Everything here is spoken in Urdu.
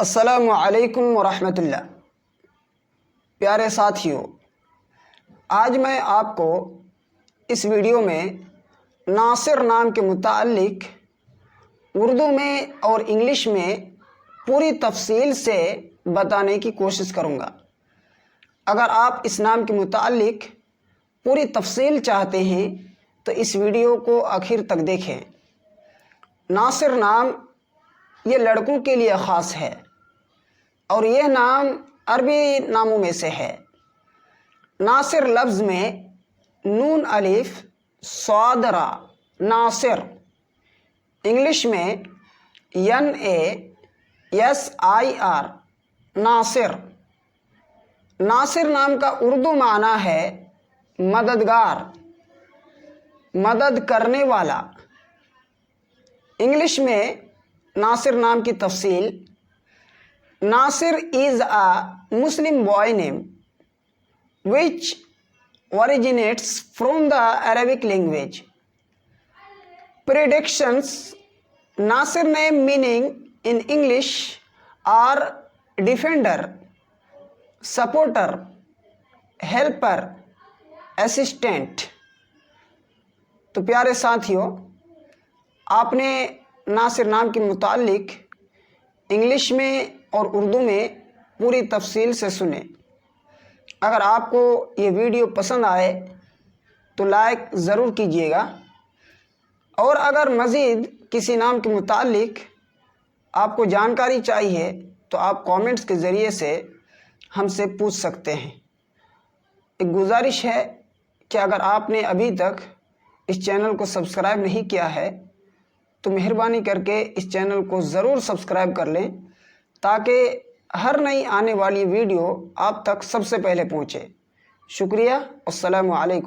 السلام علیکم ورحمۃ اللہ۔ پیارے ساتھیوں، آج میں آپ کو اس ویڈیو میں ناصر نام کے متعلق اردو میں اور انگلش میں پوری تفصیل سے بتانے کی کوشش کروں گا۔ اگر آپ اس نام کے متعلق پوری تفصیل چاہتے ہیں تو اس ویڈیو کو آخر تک دیکھیں۔ ناصر نام یہ لڑکوں کے لیے خاص ہے اور یہ نام عربی ناموں میں سے ہے۔ ناصر لفظ میں نون الف صاد را ناصر، انگلش میں NASIR ناصر۔ ناصر نام کا اردو معنی ہے مددگار، مدد کرنے والا۔ انگلش میں ناصر نام کی تفصیل: ناصر is a Muslim boy name which originates from the Arabic language. Predictions: Nasir name meaning in English are defender, supporter, helper, assistant۔ تو پیارے ساتھیوں، آپ نے ناصر نام کے متعلق انگلش میں اور اردو میں پوری تفصیل سے سنے۔ اگر آپ کو یہ ویڈیو پسند آئے تو لائک ضرور کیجیے گا، اور اگر مزید کسی نام کے متعلق آپ کو جانکاری چاہیے تو آپ کامنٹس کے ذریعے سے ہم سے پوچھ سکتے ہیں۔ ایک گزارش ہے کہ اگر آپ نے ابھی تک اس چینل کو سبسکرائب نہیں کیا ہے تو مہربانی کر کے اس چینل کو ضرور سبسکرائب کر لیں تاکہ ہر نئی آنے والی ویڈیو آپ تک سب سے پہلے پہنچے۔ شکریہ، السلام علیکم۔